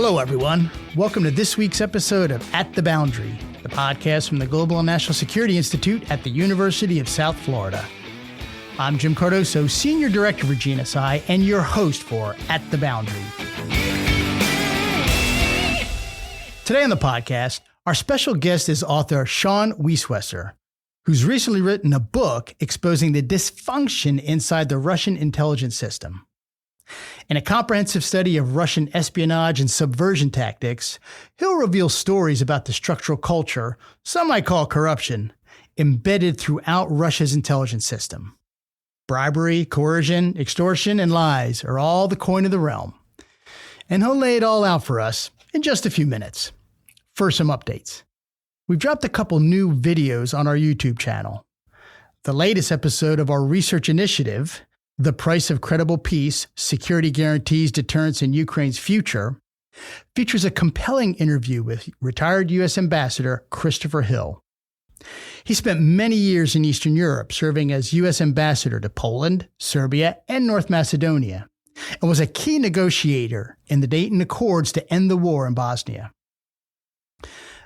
Hello, everyone. Welcome to this week's episode of At the Boundary, the podcast from the Global and National Security Institute at the University of South Florida. I'm Jim Cardoso, Senior Director for GNSI, and your host for At the Boundary. Today on the podcast, our special guest is author Sean Wiswesser, who's recently written a book exposing the dysfunction inside the Russian intelligence system. In a comprehensive study of Russian espionage and subversion tactics, he'll reveal stories about the structural culture, some might call corruption, embedded throughout Russia's intelligence system. Bribery, coercion, extortion, and lies are all the coin of the realm. And he'll lay it all out for us in just a few minutes. First, some updates. We've dropped a couple new videos on our YouTube channel. The latest episode of our research initiative, The Price of Credible Peace, Security Guarantees Deterrence in Ukraine's Future, features a compelling interview with retired U.S. Ambassador Christopher Hill. He spent many years in Eastern Europe serving as U.S. Ambassador to Poland, Serbia, and North Macedonia, and was a key negotiator in the Dayton Accords to end the war in Bosnia.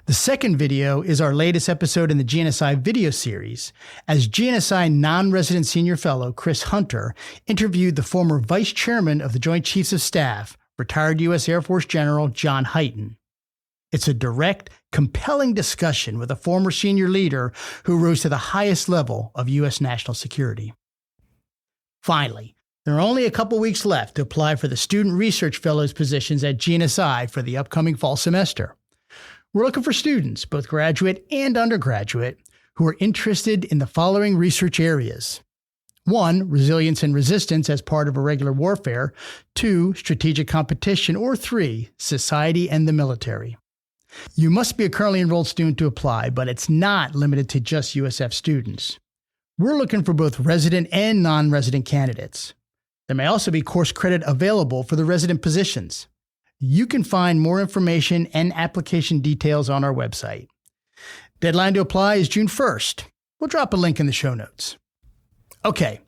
The second video is our latest episode in the GNSI video series, as GNSI non-resident senior fellow Chris Hunter interviewed the former vice chairman of the Joint Chiefs of Staff, retired U.S. Air Force General John Hyten. It's a direct, compelling discussion with a former senior leader who rose to the highest level of U.S. national security. Finally, there are only a couple weeks left to apply for the Student Research Fellows positions at GNSI for the upcoming fall semester. We're looking for students, both graduate and undergraduate, who are interested in the following research areas. 1, resilience and resistance as part of irregular warfare. 2, strategic competition. Or 3, society and the military. You must be a currently enrolled student to apply, but it's not limited to just USF students. We're looking for both resident and non-resident candidates. There may also be course credit available for the resident positions. You can find more information and application details on our website. Deadline to apply is June 1st. We'll drop a link in the show notes. Okay,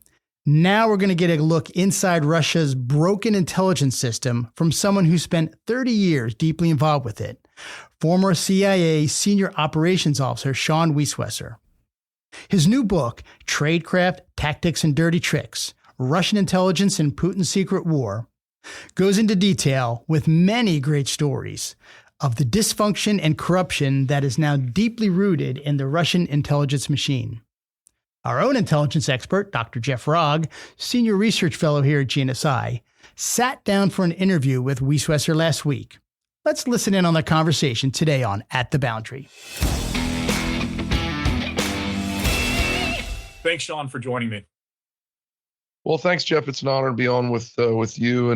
now we're going to get a look inside Russia's broken intelligence system from someone who spent 30 years deeply involved with it, former CIA Senior Operations Officer Sean Wiswesser. His new book, Tradecraft, Tactics and Dirty Tricks, Russian Intelligence in Putin's Secret War, goes into detail with many great stories of the dysfunction and corruption that is now deeply rooted in the Russian intelligence machine. Our own intelligence expert, Dr. Jeff Rogg, senior research fellow here at GNSI, sat down for an interview with Wiswesser last week. Let's listen in on the conversation today on At the Boundary. Thanks, Sean, for joining me. Well, thanks, Jeff. It's an honor to be on with you,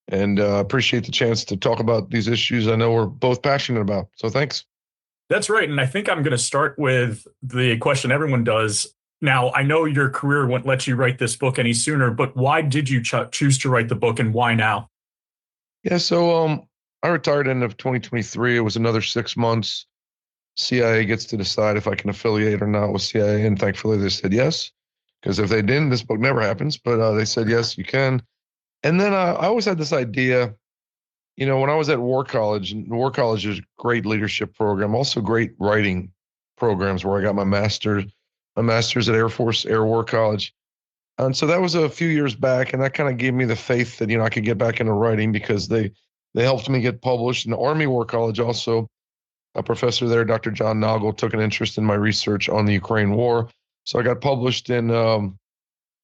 and appreciate the chance to talk about these issues I know we're both passionate about. So thanks. That's right. And I think I'm going to start with the question everyone does. Now, I know your career wouldn't let you write this book any sooner, but why did you choose to write the book, and why now? Yeah, so I retired end of 2023. It was another 6 months. CIA gets to decide if I can affiliate or not with CIA, and thankfully they said yes. Because if they didn't, this book never happens. But they said, yes, you can. And then I always had this idea, when I was at War College, and War College is a great leadership program, also great writing programs where I got my master's at Air Force Air War College. And so that was a few years back. And that kind of gave me the faith that, I could get back into writing because they helped me get published. And the Army War College also, a professor there, Dr. John Noggle, took an interest in my research on the Ukraine war. So I got published in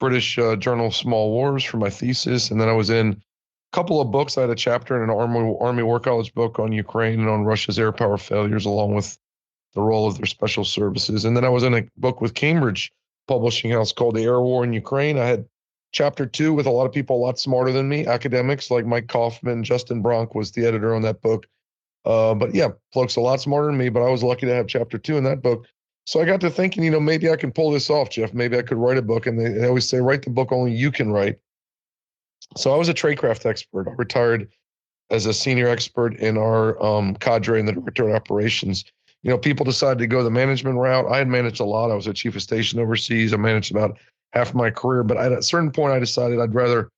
British Journal of Small Wars for my thesis, and then I was in a couple of books. I had a chapter in an Army War College book on Ukraine and on Russia's air power failures, along with the role of their special services. And then I was in a book with Cambridge Publishing House called The Air War in Ukraine. I had chapter 2 with a lot of people a lot smarter than me, academics like Mike Kaufman, Justin Bronk was the editor on that book. But yeah, folks a lot smarter than me, but I was lucky to have chapter 2 in that book. So I got to thinking, maybe I can pull this off, Jeff. Maybe I could write a book. And they always say, write the book only you can write. So I was a Tradecraft expert. I retired as a senior expert in our cadre in the Director of Operations. People decided to go the management route. I had managed a lot. I was a chief of station overseas. I managed about half my career. But at a certain point, I decided I'd rather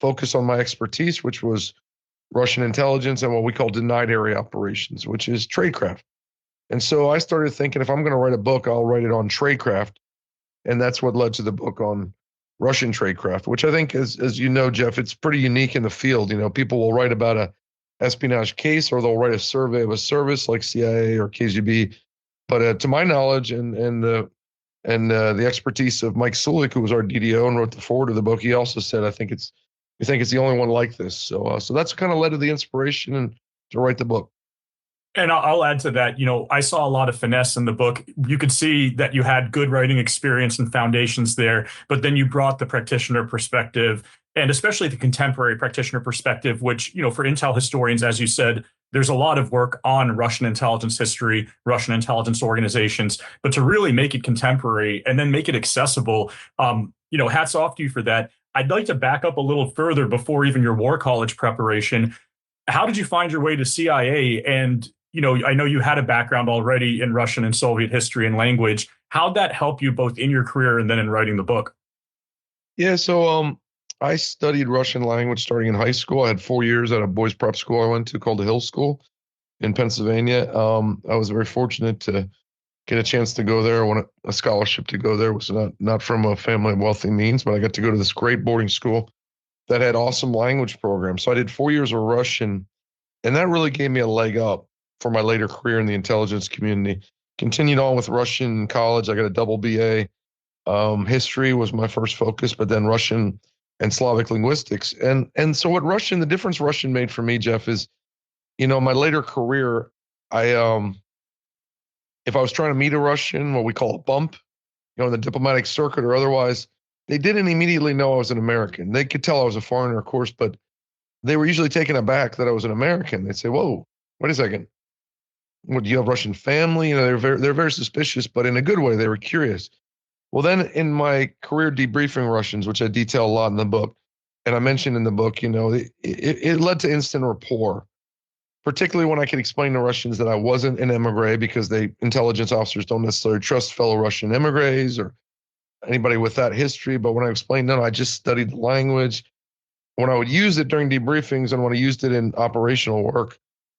focus on my expertise, which was Russian intelligence and what we call denied area operations, which is tradecraft. And so I started thinking, if I'm going to write a book, I'll write it on tradecraft. And that's what led to the book on Russian tradecraft, which I think, as you know, Jeff, it's pretty unique in the field. People will write about a espionage case, or they'll write a survey of a service like CIA or KGB. But to my knowledge, and the expertise of Mike Sulik, who was our DDO and wrote the foreword of the book, he also said, we think it's the only one like this. So that's kind of led to the inspiration and to write the book. And I'll add to that, I saw a lot of finesse in the book. You could see that you had good writing experience and foundations there, but then you brought the practitioner perspective, and especially the contemporary practitioner perspective, which, for intel historians, as you said, there's a lot of work on Russian intelligence history, Russian intelligence organizations, but to really make it contemporary and then make it accessible, hats off to you for that. I'd like to back up a little further before even your war college preparation. How did you find your way to CIA? And I know you had a background already in Russian and Soviet history and language. How'd that help you both in your career and then in writing the book? Yeah, so I studied Russian language starting in high school. I had 4 years at a boys' prep school I went to called the Hill School in Pennsylvania. I was very fortunate to get a chance to go there. I won a scholarship to go there. It was not from a family of wealthy means, but I got to go to this great boarding school that had awesome language programs. So I did 4 years of Russian, and that really gave me a leg up for my later career in the intelligence community. Continued on with Russian in college. I got a double BA. History was my first focus, but then Russian and Slavic linguistics. And so the difference Russian made for me, Jeff, is, my later career, if I was trying to meet a Russian, what we call a bump, in the diplomatic circuit or otherwise, they didn't immediately know I was an American. They could tell I was a foreigner, of course, but they were usually taken aback that I was an American. They'd say, "Whoa, wait a second. What, do you have Russian family?" They're very suspicious, but in a good way. They were curious. Well, then in my career debriefing Russians, which I detail a lot in the book, and I mentioned in the book, it led to instant rapport, particularly when I could explain to Russians that I wasn't an emigre, because intelligence officers don't necessarily trust fellow Russian emigres or anybody with that history. But when I explained, no, I just studied the language. When I would use it during debriefings and when I used it in operational work,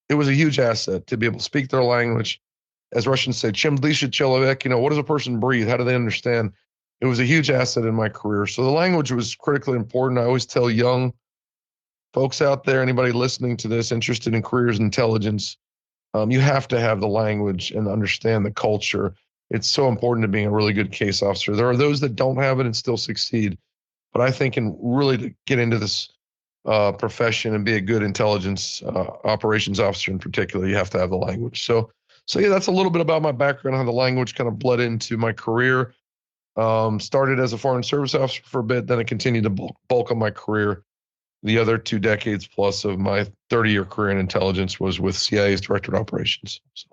it was a huge asset to be able to speak their language. As Russians say, "Чем дышит человек," what does a person breathe? How do they understand? It was a huge asset in my career. So the language was critically important. I always tell young folks out there, anybody listening to this, interested in careers in intelligence, you have to have the language and understand the culture. It's so important to being a really good case officer. There are those that don't have it and still succeed. But I think really to get into this profession and be a good intelligence operations officer in particular, you have to have the language. So yeah, that's a little bit about my background, how the language kind of bled into my career. Started as a foreign service officer for a bit, then it continued to bulk of my career. The other 2 decades plus of my 30-year career in intelligence was with CIA's Director of Operations. So.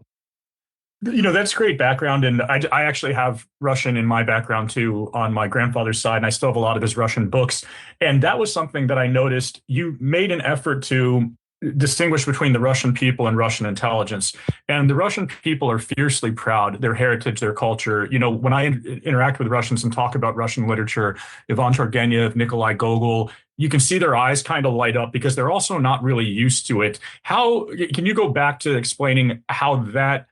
That's great background. And I actually have Russian in my background too, on my grandfather's side, and I still have a lot of his Russian books. And that was something that I noticed. You made an effort to distinguish between the Russian people and Russian intelligence. And the Russian people are fiercely proud, their heritage, their culture. When I interact with Russians and talk about Russian literature, Ivan Turgenev, Nikolai Gogol, you can see their eyes kind of light up because they're also not really used to it. How can you go back to explaining how that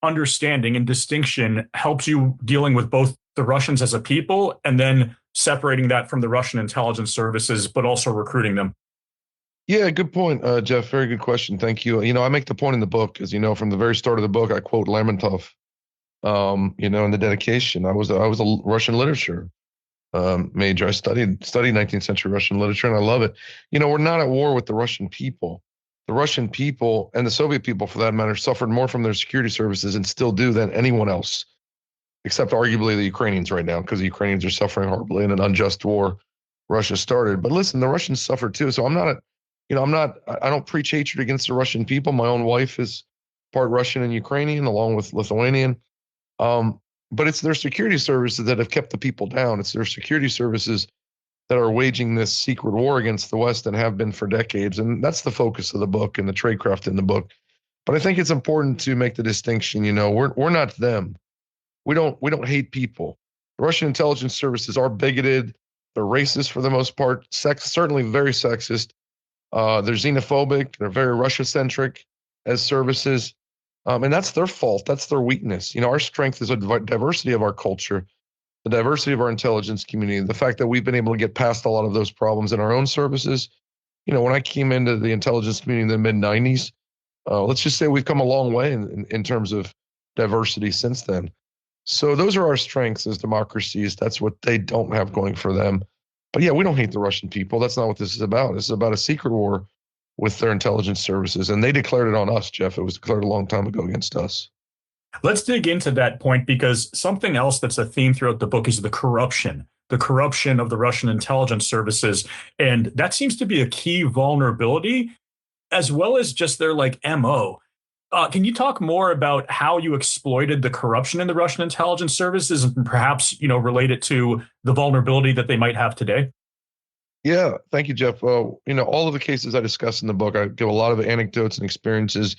understanding and distinction helps you dealing with both the Russians as a people and then separating that from the Russian intelligence services, but also recruiting them? Yeah, good point, Jeff. Very good question. Thank you. I make the point in the book, as you know, from the very start of the book, I quote Lermontov, in the dedication. I was a Russian literature major. I studied 19th century Russian literature, and I love it. We're not at war with the Russian people. The Russian people and the Soviet people, for that matter, suffered more from their security services and still do than anyone else, except arguably the Ukrainians right now, because the Ukrainians are suffering horribly in an unjust war Russia started. But listen, the Russians suffered too. So I don't preach hatred against the Russian people. My own wife is part Russian and Ukrainian, along with Lithuanian. But it's their security services that have kept the people down. It's their security services that are waging this secret war against the West and have been for decades. And that's the focus of the book and the tradecraft in the book. But I think it's important to make the distinction. We're not them. We don't hate people. The Russian intelligence services are bigoted. They're racist for the most part. Certainly very sexist. They're xenophobic. They're very Russia-centric as services. And that's their fault. That's their weakness. Our strength is a diversity of our culture, the diversity of our intelligence community, the fact that we've been able to get past a lot of those problems in our own services. When I came into the intelligence community in the mid-90s, let's just say we've come a long way in terms of diversity since then. So those are our strengths as democracies. That's what they don't have going for them. But yeah, we don't hate the Russian people. That's not what this is about. This is about a secret war with their intelligence services. And they declared it on us, Jeff. It was declared a long time ago against us. Let's dig into that point, because something else that's a theme throughout the book is the corruption of the Russian intelligence services. And that seems to be a key vulnerability, as well as just their MO. Can you talk more about how you exploited the corruption in the Russian intelligence services and perhaps, relate it to the vulnerability that they might have today? Yeah, thank you, Jeff. All of the cases I discuss in the book, I give a lot of anecdotes and experiences.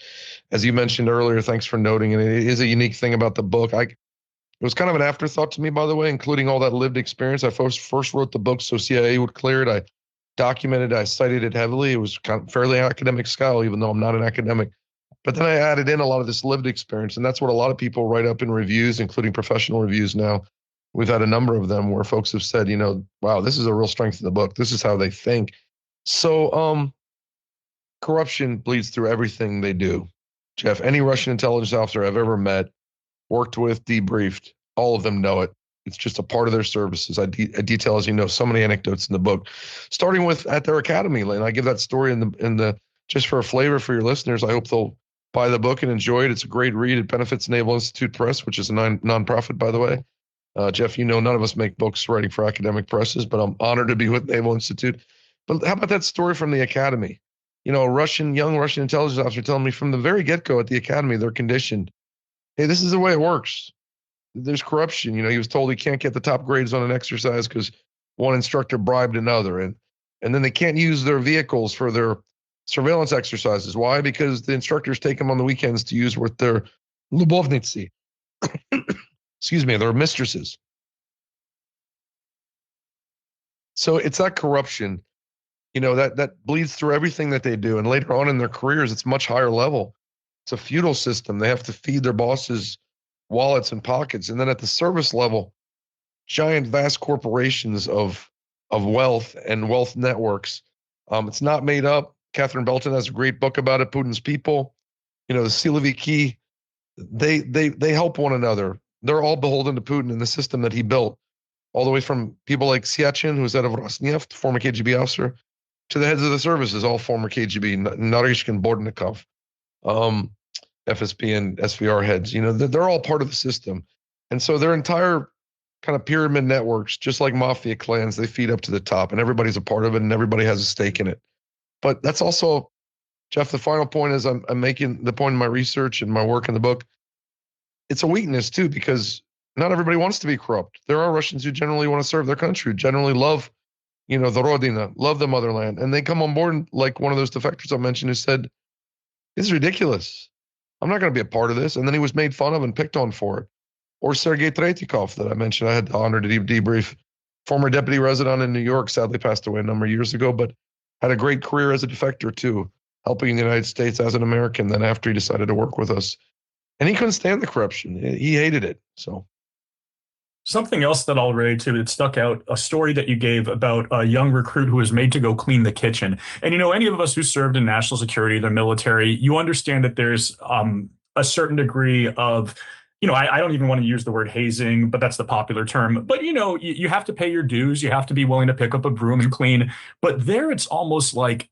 As you mentioned earlier, thanks for noting, and it is a unique thing about the book. It was kind of an afterthought to me, by the way, including all that lived experience. I first wrote the book so CIA would clear it. I documented, I cited it heavily. It was kind of fairly academic style, even though I'm not an academic. But then I added in a lot of this lived experience, and that's what a lot of people write up in reviews, including professional reviews now. We've had a number of them where folks have said, wow, this is a real strength of the book. This is how they think. So corruption bleeds through everything they do. Jeff, any Russian intelligence officer I've ever met, worked with, debriefed, all of them know it. It's just a part of their services. I detail, as you know, so many anecdotes in the book, starting with at their academy. And I give that story in the just for a flavor for your listeners. I hope they'll buy the book and enjoy it. It's a great read. It benefits Naval Institute Press, which is a nonprofit, by the way. Jeff, none of us make books writing for academic presses, but I'm honored to be with Naval Institute. But how about that story from the academy? A young Russian intelligence officer telling me from the very get-go at the academy, they're conditioned. Hey, this is the way it works. There's corruption. He was told he can't get the top grades on an exercise because one instructor bribed another. And then they can't use their vehicles for their surveillance exercises. Why? Because the instructors take them on the weekends to use with their lubovniцы. Excuse me, their mistresses. So it's that corruption, that bleeds through everything that they do. And later on in their careers, it's much higher level. It's a feudal system. They have to feed their bosses wallets and pockets. And then at the service level, giant, vast corporations of wealth and wealth networks. It's not made up. Catherine Belton has a great book about it, Putin's People. The Siloviki, they help one another. They're all beholden to Putin and the system that he built, all the way from people like Syachin, who's head of Rosneft, former KGB officer, to the heads of the services, all former KGB, Narishkin, Bordnikov, FSB and SVR heads. They're all part of the system. And so their entire kind of pyramid networks, just like mafia clans, they feed up to the top, and everybody's a part of it, and everybody has a stake in it. But that's also, Jeff, the final point is I'm making the point in my research and my work in the book. It's a weakness, too, because not everybody wants to be corrupt. There are Russians who generally want to serve their country, generally love, the Rodina, love the motherland. And they come on board like one of those defectors I mentioned who said, this is ridiculous. I'm not going to be a part of this. And then he was made fun of and picked on for it. Or Sergei Tretikov that I mentioned. I had the honor to debrief, former deputy resident in New York, sadly passed away a number of years ago, but had a great career as a defector, too, helping the United States as an American then after he decided to work with us. And he couldn't stand the corruption. He hated it. So something else that I'll relate to that stuck out, a story that you gave about a young recruit who was made to go clean the kitchen. And, any of us who served in national security, the military, you understand that there's a certain degree of, I don't even want to use the word hazing, but that's the popular term. But, you have to pay your dues. You have to be willing to pick up a broom and clean. But there it's almost like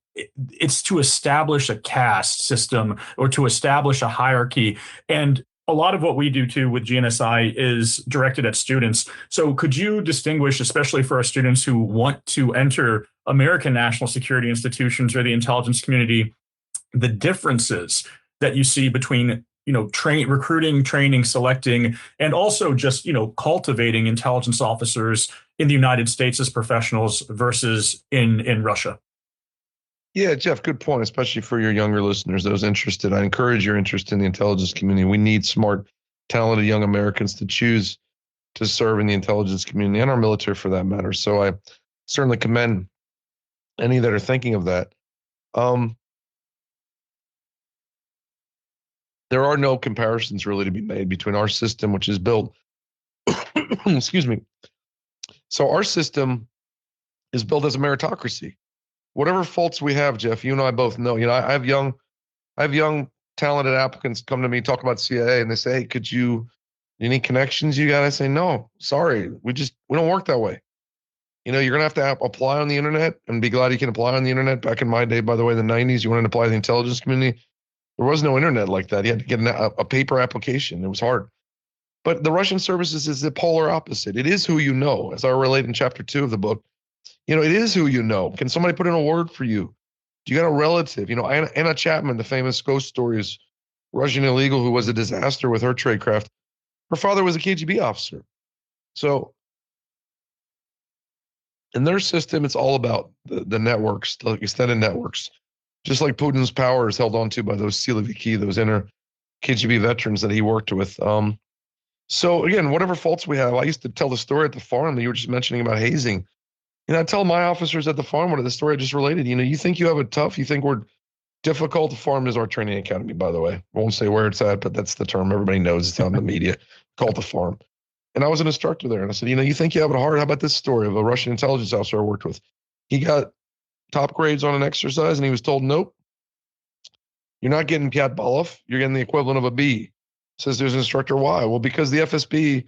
it's to establish a caste system or to establish a hierarchy. And a lot of what we do too with GNSI is directed at students. So could you distinguish, especially for our students who want to enter American national security institutions or the intelligence community, the differences that you see between, recruiting, training, selecting, and also just, cultivating intelligence officers in the United States as professionals versus in Russia? Yeah, Jeff, good point, especially for your younger listeners, those interested. I encourage your interest in the intelligence community. We need smart, talented young Americans to choose to serve in the intelligence community and our military for that matter. So I certainly commend any that are thinking of that. There are no comparisons really to be made between our system, which is built, excuse me. So our system is built as a meritocracy. Whatever faults we have, Jeff, you and I both know. I have young talented applicants come to me, talk about CIA, and they say, "Hey, any connections you got?" I say, "No, sorry, we don't work that way." You're gonna have to apply on the internet, and be glad you can apply on the internet. Back in my day, by the way, in the '90s, you wanted to apply to the intelligence community. There was no internet like that. You had to get a paper application. It was hard. But the Russian services is the polar opposite. It is who you know, as I relate in chapter 2 of the book. It is who you know. Can somebody put in a word for you? Do you got a relative? Anna Chapman, the famous ghost stories, Russian illegal who was a disaster with her Tradecraft. Her father was a KGB officer. So in their system, it's all about the networks, the extended networks. Just like Putin's power is held onto by those Siloviki, those inner KGB veterans that he worked with. So again, whatever faults we have, I used to tell the story at the farm that you were just mentioning about hazing. I tell my officers at the farm, what the story I just related, you think you have it tough, you think we're difficult. The farm is our training academy, by the way. I won't say where it's at, but that's the term. Everybody knows it's out in the media, called the farm. And I was an instructor there. And I said, you think you have it hard? How about this story of a Russian intelligence officer I worked with? He got top grades on an exercise, and he was told, nope, you're not getting Piat Balov. You're getting the equivalent of a B. Says there's an instructor. Why? Well, because the FSB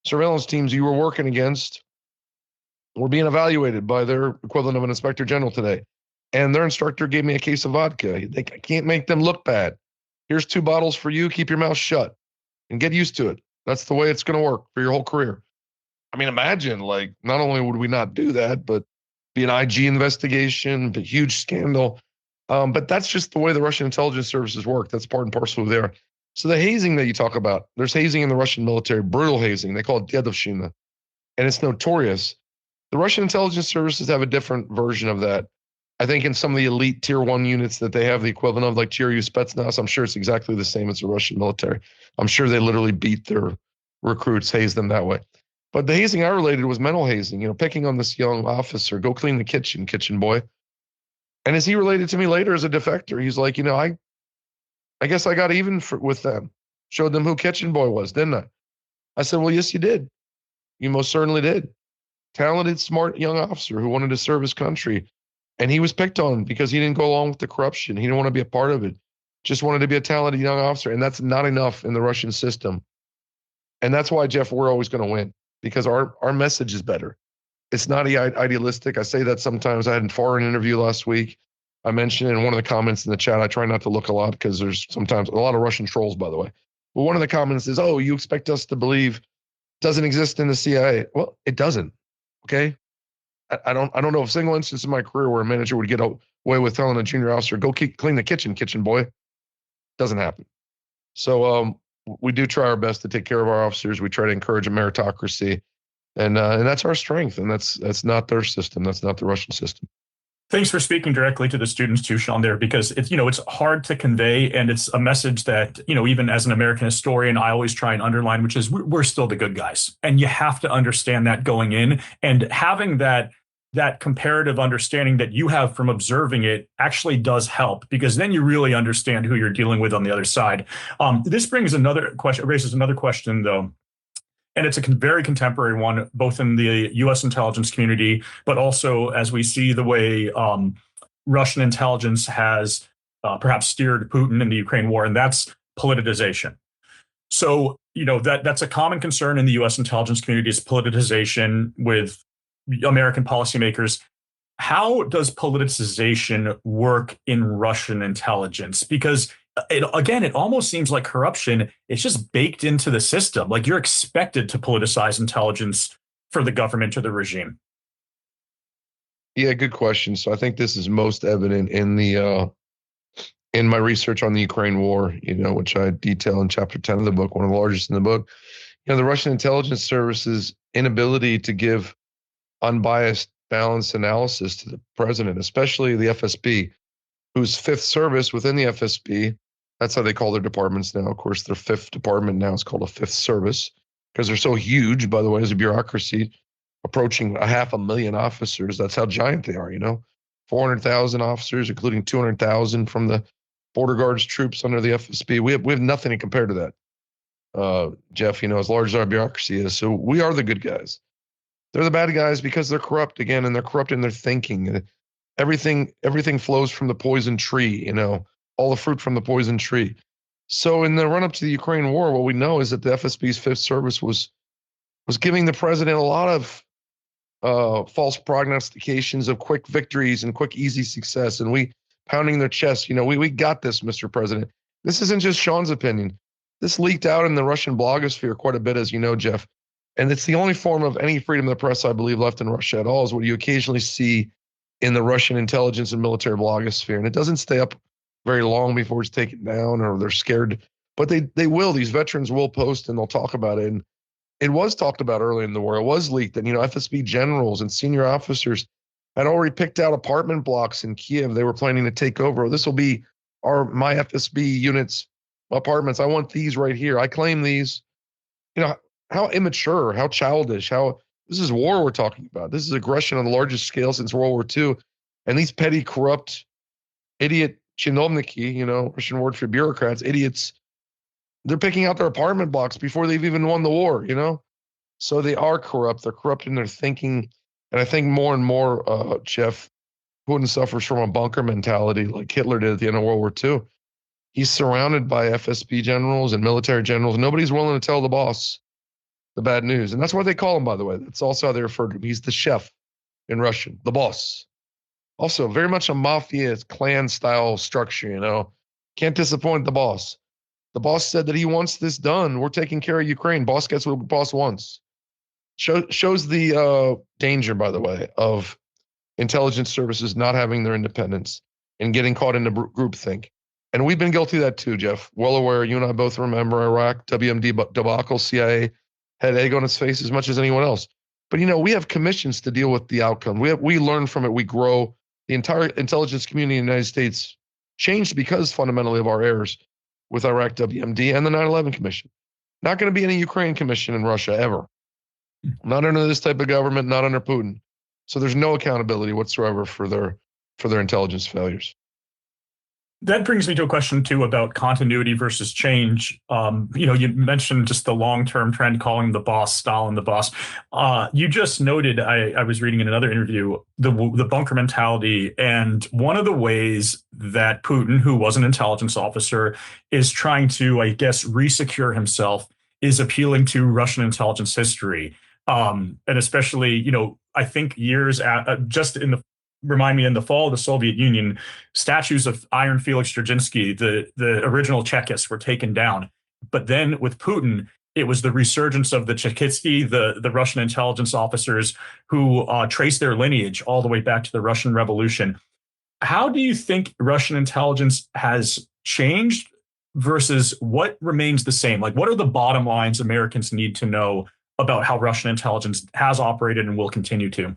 surveillance teams you were working against were being evaluated by their equivalent of an inspector general today. And their instructor gave me a case of vodka. I can't make them look bad. Here's 2 bottles for you. Keep your mouth shut and get used to it. That's the way it's going to work for your whole career. I mean, imagine, not only would we not do that, but be an IG investigation, a huge scandal. But that's just the way the Russian intelligence services work. That's part and parcel of there. So the hazing that you talk about, there's hazing in the Russian military, brutal hazing. They call it dedovshchina, and it's notorious. The Russian intelligence services have a different version of that. I think in some of the elite tier 1 units that they have the equivalent of, like Tier U Spetsnaz, I'm sure it's exactly the same as the Russian military. I'm sure they literally beat their recruits, haze them that way. But the hazing I related was mental hazing, picking on this young officer, go clean the kitchen boy. And as he related to me later as a defector, he's like, I guess I got even with them. Showed them who kitchen boy was, didn't I? I said, well, yes, you did. You most certainly did. Talented, smart young officer who wanted to serve his country. And he was picked on because he didn't go along with the corruption. He didn't want to be a part of it. Just wanted to be a talented young officer. And that's not enough in the Russian system. And that's why, Jeff, we're always going to win, because our message is better. It's not idealistic. I say that sometimes. I had a foreign interview last week. I mentioned in one of the comments in the chat, I try not to look a lot because there's sometimes a lot of Russian trolls, by the way. But one of the comments is, oh, you expect us to believe it doesn't exist in the CIA. Well, it doesn't. Okay. I don't know of a single instance in my career where a manager would get away with telling a junior officer, go clean the kitchen boy. Doesn't happen. So we do try our best to take care of our officers. We try to encourage a meritocracy, and that's our strength. And that's not their system. That's not the Russian system. Thanks for speaking directly to the students too, Sean, there, because it's hard to convey, and it's a message that, even as an American historian, I always try and underline, which is we're still the good guys. And you have to understand that going in, and having that comparative understanding that you have from observing it actually does help, because then you really understand who you're dealing with on the other side. This raises another question, though. And it's a very contemporary one, both in the U.S. intelligence community, but also as we see the way Russian intelligence has perhaps steered Putin in the Ukraine war, and that's politicization. So, that's a common concern in the U.S. intelligence community, is politicization with American policymakers. How does politicization work in Russian intelligence? Because it almost seems like corruption is just baked into the system. Like, you're expected to politicize intelligence for the government or the regime. Yeah, good question. So I think this is most evident in my research on the Ukraine war, which I detail in chapter 10 of the book, one of the largest in the book. The Russian intelligence service's inability to give unbiased, balanced analysis to the president, especially the FSB, whose fifth service within the FSB, that's how they call their departments now. Of course, their fifth department now is called a fifth service, because they're so huge, by the way, as a bureaucracy, approaching 500,000 officers. That's how giant they are, 400,000 officers, including 200,000 from the border guards troops under the FSB. We have nothing to compare to that, Jeff, as large as our bureaucracy is. So we are the good guys. They're the bad guys because they're corrupt again, and they're corrupt in their thinking. Everything flows from the poison tree, all the fruit from the poison tree. So in the run-up to the Ukraine war, what we know is that the FSB's Fifth Service was giving the president a lot of false prognostications of quick victories and quick, easy success, and we pounding their chest. We got this, Mr. President. This isn't just Sean's opinion. This leaked out in the Russian blogosphere quite a bit, as you know, Jeff. And it's the only form of any freedom of the press, I believe, left in Russia at all, is what you occasionally see in the Russian intelligence and military blogosphere. And it doesn't stay up very long before it's taken down, or they're scared. But they will. These veterans will post, and they'll talk about it. And it was talked about early in the war. It was leaked that, FSB generals and senior officers had already picked out apartment blocks in Kiev they were planning to take over. This will be my FSB units apartments. I want these right here. I claim these. How immature, how childish, this is war we're talking about. This is aggression on the largest scale since World War II. And these petty, corrupt, idiot chinovniki, Russian word for bureaucrats, idiots, they're picking out their apartment blocks before they've even won the war, So they are corrupt. They're corrupt in their thinking. And I think more and more, Jeff, Putin suffers from a bunker mentality like Hitler did at the end of World War II. He's surrounded by FSB generals and military generals. Nobody's willing to tell the boss the bad news. And that's what they call him, by the way. That's also how they refer to him. He's the chef in Russian, the boss. Also, very much a mafia clan-style structure, Can't disappoint the boss. The boss said that he wants this done. We're taking care of Ukraine. Boss gets what boss wants. Shows the danger, by the way, of intelligence services not having their independence and getting caught into groupthink. And we've been guilty of that too, Jeff. Well aware. You and I both remember Iraq, WMD debacle, CIA had egg on its face as much as anyone else. But, we have commissions to deal with the outcome. We learn from it. We grow. The entire intelligence community in the United States changed because fundamentally of our errors with Iraq, WMD, and the 9/11 Commission. Not going to be any Ukraine commission in Russia ever. Not under this type of government, not under Putin. So there's no accountability whatsoever for their intelligence failures. That brings me to a question, too, about continuity versus change. You mentioned just the long-term trend, calling the boss Stalin the boss. You just noted, I was reading in another interview, the bunker mentality. And one of the ways that Putin, who was an intelligence officer, is trying to, I guess, resecure himself is appealing to Russian intelligence history. And especially, I think years remind me in the fall of the Soviet Union, statues of Iron Felix Dzerzhinsky, the original Chekists, were taken down. But then with Putin, it was the resurgence of the Chekisty, the Russian intelligence officers who traced their lineage all the way back to the Russian Revolution. How do you think Russian intelligence has changed versus what remains the same? Like, what are the bottom lines Americans need to know about how Russian intelligence has operated and will continue to?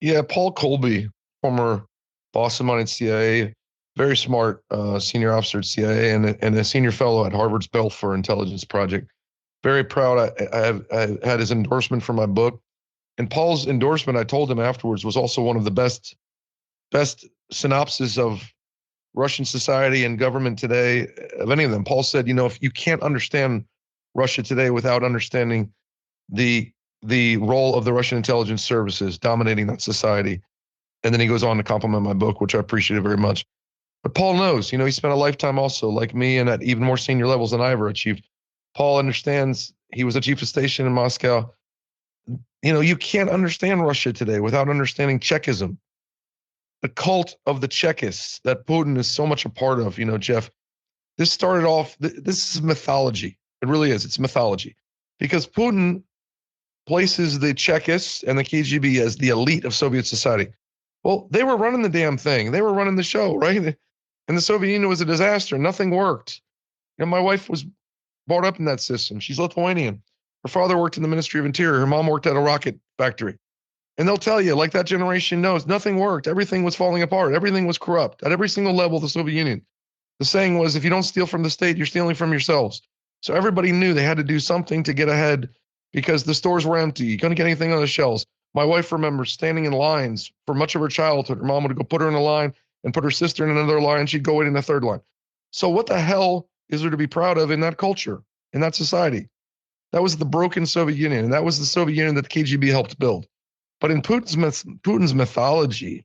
Yeah, Paul Colby, former boss of mine at CIA, very smart senior officer at CIA and a senior fellow at Harvard's Belfer Intelligence Project. Very proud. I had his endorsement for my book. And Paul's endorsement, I told him afterwards, was also one of the best synopsis of Russian society and government today of any of them. Paul said, if you can't understand Russia today without understanding the role of the Russian intelligence services dominating that society. And then he goes on to compliment my book, which I appreciated very much. But Paul knows, he spent a lifetime also, like me, and at even more senior levels than I ever achieved. Paul understands. He was a chief of station in Moscow. You can't understand Russia today without understanding Chekism, the cult of the Chekists that Putin is so much a part of. Jeff, this started off, this is mythology. It really is. It's mythology. Because Putin places the Chekists and the KGB as the elite of Soviet society. Well, they were running the damn thing. They were running the show, right? And the Soviet Union was a disaster. Nothing worked. My wife was brought up in that system. She's Lithuanian. Her father worked in the Ministry of Interior. Her mom worked at a rocket factory. And they'll tell you, like that generation knows, nothing worked. Everything was falling apart. Everything was corrupt at every single level of the Soviet Union. The saying was, if you don't steal from the state, you're stealing from yourselves. So everybody knew they had to do something to get ahead because the stores were empty. You couldn't get anything on the shelves. My wife remembers standing in lines for much of her childhood. Her mom would go put her in a line and put her sister in another line. She'd go wait in the third line. So what the hell is there to be proud of in that culture, in that society? That was the broken Soviet Union, and that was the Soviet Union that the KGB helped build. But in Putin's mythology,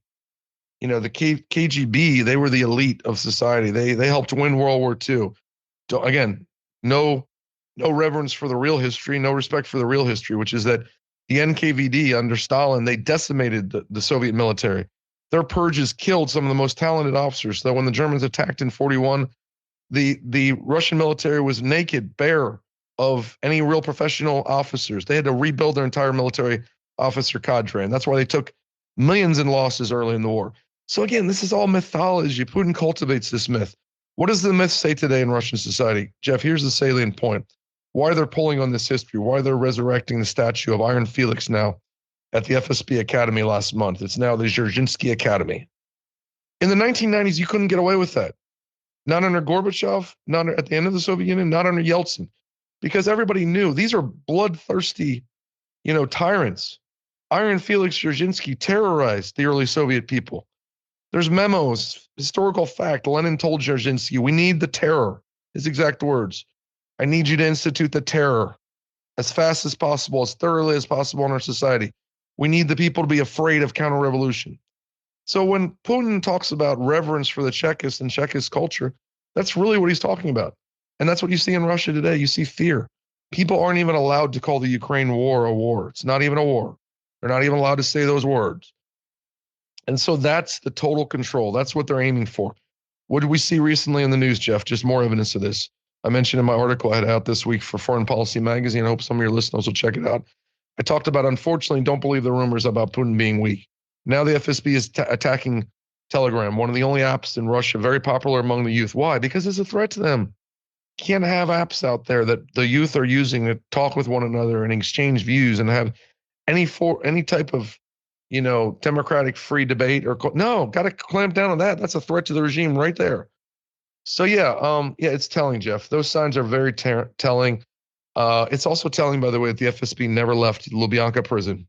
you know, the KGB, they were the elite of society. They helped win World War II. Again, no reverence for the real history, no respect for the real history, which is that the NKVD under Stalin, they decimated the Soviet military. Their purges killed some of the most talented officers. So when the Germans attacked in 1941, the Russian military was naked, bare of any real professional officers. They had to rebuild their entire military officer cadre, and that's why they took millions in losses early in the war. So again, this is all mythology. Putin cultivates this myth. What does the myth say today in Russian society? Jeff, here's the salient point. Why they're pulling on this history, why they're resurrecting the statue of Iron Felix now at the FSB Academy last month. It's now the Dzerzhinsky Academy. In the 1990s, you couldn't get away with that. Not under Gorbachev, not at the end of the Soviet Union, not under Yeltsin, because everybody knew these are bloodthirsty, tyrants. Iron Felix Dzerzhinsky terrorized the early Soviet people. There's memos, historical fact. Lenin told Dzerzhinsky, we need the terror, his exact words. I need you to institute the terror as fast as possible, as thoroughly as possible in our society. We need the people to be afraid of counter-revolution. So when Putin talks about reverence for the Chekists and Chekist culture, that's really what he's talking about. And that's what you see in Russia today. You see fear. People aren't even allowed to call the Ukraine war a war. It's not even a war. They're not even allowed to say those words. And so that's the total control. That's what they're aiming for. What did we see recently in the news, Jeff? Just more evidence of this. I mentioned in my article I had out this week for Foreign Policy Magazine. I hope some of your listeners will check it out. I talked about, unfortunately, don't believe the rumors about Putin being weak. Now the FSB is attacking Telegram, one of the only apps in Russia, very popular among the youth. Why? Because it's a threat to them. Can't have apps out there that the youth are using to talk with one another and exchange views and have any type of, democratic free debate no, got to clamp down on that. That's a threat to the regime right there. So it's telling, Jeff. Those signs are very telling. It's also telling, by the way, that the FSB never left Lubyanka prison,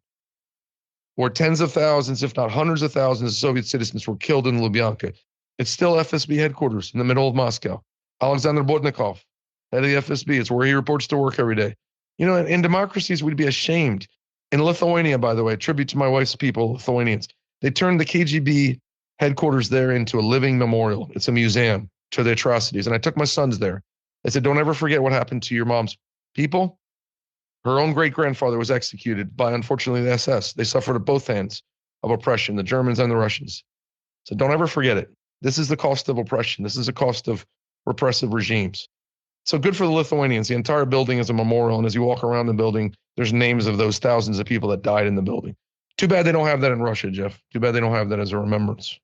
where tens of thousands, if not hundreds of thousands of Soviet citizens were killed in Lubyanka. It's still FSB headquarters in the middle of Moscow. Alexander Botnikov, head of the FSB, it's where he reports to work every day. In democracies, we'd be ashamed. In Lithuania, by the way, tribute to my wife's people, Lithuanians, they turned the KGB headquarters there into a living memorial. It's a museum to the atrocities. And I took my sons there. I said, don't ever forget what happened to your mom's people. Her own great-grandfather was executed by, unfortunately, the SS. They suffered at both hands of oppression, the Germans and the Russians. So don't ever forget it. This is the cost of oppression. This is the cost of repressive regimes. So good for the Lithuanians. The entire building is a memorial. And as you walk around the building, there's names of those thousands of people that died in the building. Too bad they don't have that in Russia, Jeff. Too bad they don't have that as a remembrance.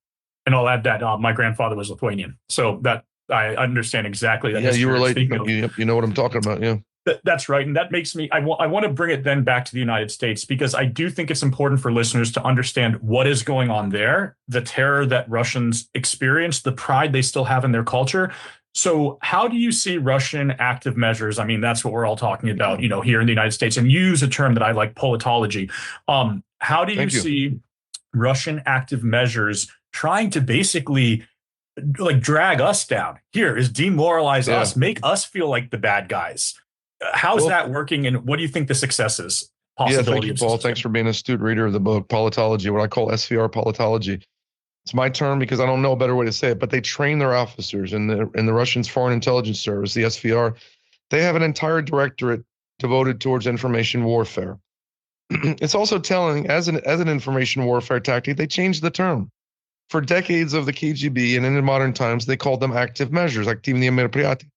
And I'll add that my grandfather was Lithuanian. So that I understand exactly that. Yeah, you relate. You know what I'm talking about. Yeah. That's right. And that makes me, I want to bring it then back to the United States, because I do think it's important for listeners to understand what is going on there, the terror that Russians experience, the pride they still have in their culture. So how do you see Russian active measures? I mean, that's what we're all talking about, here in the United States, and you use a term that I like, politology. How do you see Russian active measures trying to basically drag us down? Here is demoralize us, make us feel like the bad guys. How's that working, and what do you think the success is? Thank you, Paul. Thanks for being an astute reader of the book, Politology, what I call SVR politology. It's my term because I don't know a better way to say it, but they train their officers in the Russian Foreign Intelligence Service, the SVR. They have an entire directorate devoted towards information warfare. It's also telling, as an information warfare tactic, they changed the term. For decades of the KGB and in modern times, they called them active measures, активные мероприятия.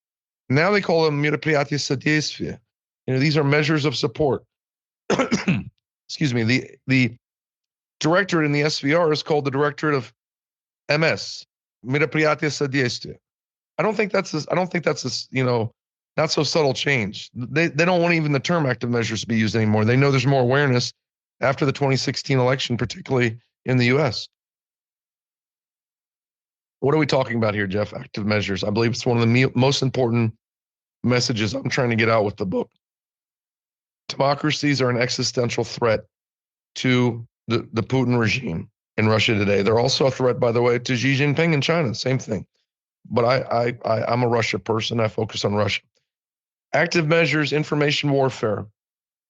Now they call them мероприятия содействия. These are measures of support. Excuse me. The directorate in the SVR is called the Directorate of MS, мероприятия содействия. I don't think that's not so subtle change. They don't want even the term active measures to be used anymore. They know there's more awareness after the 2016 election, particularly in the U.S. What are we talking about here, Jeff? Active measures. I believe it's one of the most important messages I'm trying to get out with the book. Democracies are an existential threat to the Putin regime in Russia today. They're also a threat, by the way, to Xi Jinping in China. Same thing. But I'm a Russia person. I focus on Russia. Active measures, information warfare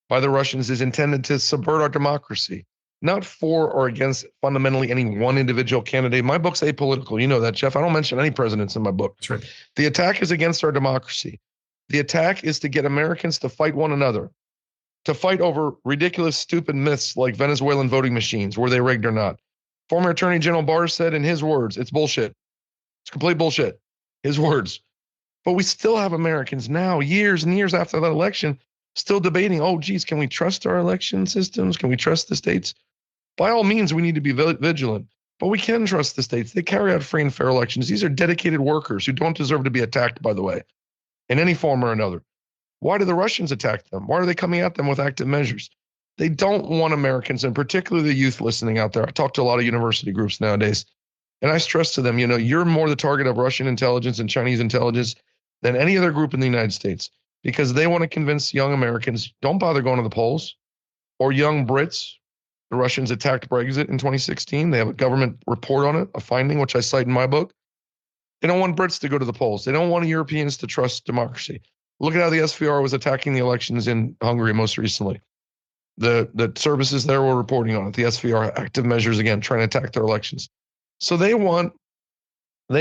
by the Russians is intended to subvert our democracy, not for or against fundamentally any one individual candidate. My book's apolitical. You know that, Jeff. I don't mention any presidents in my book. That's right. The attack is against our democracy. The attack is to get Americans to fight one another, to fight over ridiculous, stupid myths like Venezuelan voting machines, were they rigged or not. Former Attorney General Barr said in his words, it's bullshit. It's complete bullshit. His words. But we still have Americans now, years and years after that election, still debating, oh, geez, can we trust our election systems? Can we trust the states? By all means, we need to be vigilant, but we can trust the states. They carry out free and fair elections. These are dedicated workers who don't deserve to be attacked, by the way, in any form or another. Why do the Russians attack them? Why are they coming at them with active measures? They don't want Americans, and particularly the youth listening out there. I talk to a lot of university groups nowadays, and I stress to them, you're more the target of Russian intelligence and Chinese intelligence than any other group in the United States, because they want to convince young Americans, don't bother going to the polls, or young Brits. The Russians attacked Brexit in 2016. They have a government report on it, a finding, which I cite in my book. They don't want Brits to go to the polls. They don't want Europeans to trust democracy. Look at how the SVR was attacking the elections in Hungary most recently. The services there were reporting on it. The SVR active measures, again, trying to attack their elections. So they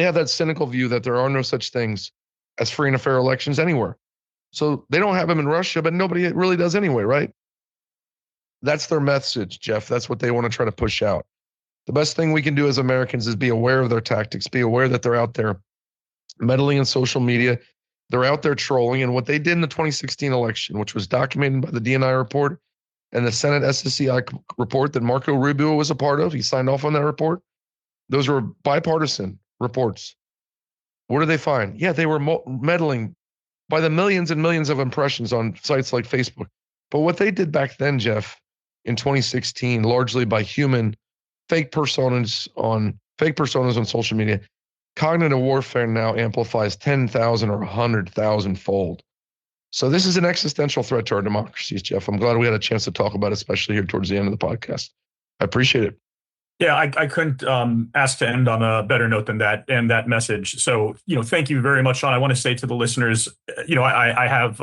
have that cynical view that there are no such things as free and fair elections anywhere. So they don't have them in Russia, but nobody really does anyway, right? That's their message, Jeff. That's what they want to try to push out. The best thing we can do as Americans is be aware of their tactics, be aware that they're out there meddling in social media. They're out there trolling. And what they did in the 2016 election, which was documented by the DNI report and the Senate SSCI report that Marco Rubio was a part of, he signed off on that report. Those were bipartisan reports. What did they find? Yeah, they were meddling by the millions and millions of impressions on sites like Facebook. But what they did back then, Jeff, in 2016, largely by human fake personas on social media, cognitive warfare now amplifies 10,000 or 100,000 fold. So this is an existential threat to our democracies, Jeff. I'm glad we had a chance to talk about it, especially here towards the end of the podcast. I appreciate it. Yeah, I couldn't ask to end on a better note than that and that message. So, thank you very much, Sean. I want to say to the listeners, I have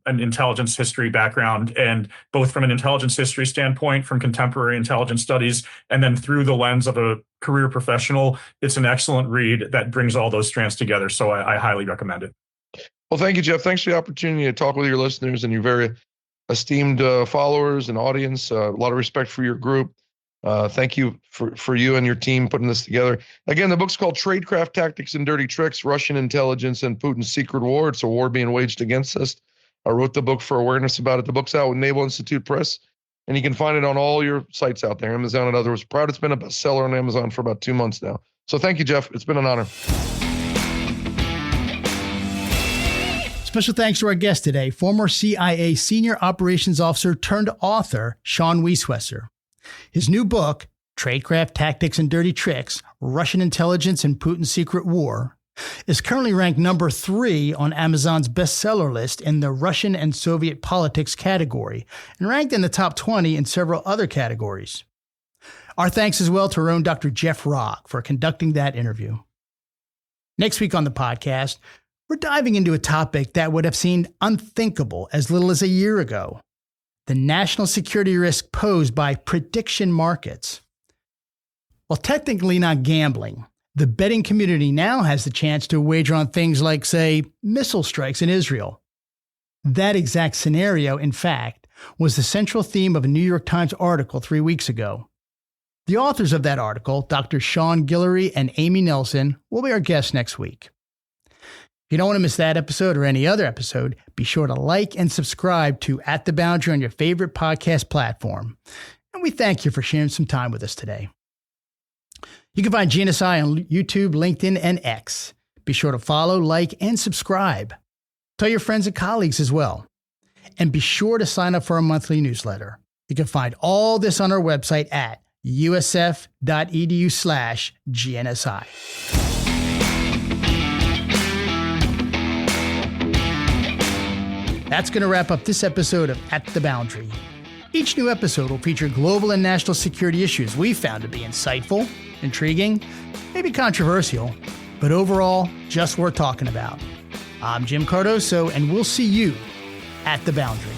an intelligence history background, and both from an intelligence history standpoint, from contemporary intelligence studies, and then through the lens of a career professional, it's an excellent read that brings all those strands together. So I highly recommend it. Well, thank you, Jeff. Thanks for the opportunity to talk with your listeners and your very esteemed followers and audience. A lot of respect for your group. Thank you for you and your team putting this together. Again, the book's called Tradecraft, Tactics and Dirty Tricks, Russian Intelligence and Putin's Secret War. It's a war being waged against us. I wrote the book for awareness about it. The book's out with Naval Institute Press, and you can find it on all your sites out there, Amazon and others. Proud it's been a bestseller on Amazon for about 2 months now. So thank you, Jeff. It's been an honor. Special thanks to our guest today, former CIA Senior Operations Officer turned author, Sean Wiswesser. His new book, Tradecraft, Tactics and Dirty Tricks, Russian Intelligence and Putin's Secret War, is currently ranked number 3 on Amazon's bestseller list in the Russian and Soviet politics category, and ranked in the top 20 in several other categories. Our thanks as well to our own Dr. Jeff Rogg for conducting that interview. Next week on the podcast, we're diving into a topic that would have seemed unthinkable as little as a year ago: the national security risk posed by prediction markets. While technically not gambling, the betting community now has the chance to wager on things like, say, missile strikes in Israel. That exact scenario, in fact, was the central theme of a New York Times article 3 weeks ago. The authors of that article, Dr. Sean Guillory and Amy Nelson, will be our guests next week. If you don't want to miss that episode or any other episode, be sure to like and subscribe to At the Boundary on your favorite podcast platform. And we thank you for sharing some time with us today. You can find GNSI on YouTube, LinkedIn, and X. Be sure to follow, like, and subscribe. Tell your friends and colleagues as well. And be sure to sign up for our monthly newsletter. You can find all this on our website at usf.edu/GNSI. That's going to wrap up this episode of At the Boundary. Each new episode will feature global and national security issues we found to be insightful, intriguing, maybe controversial, but overall, just worth talking about. I'm Jim Cardoso, and we'll see you at the boundary.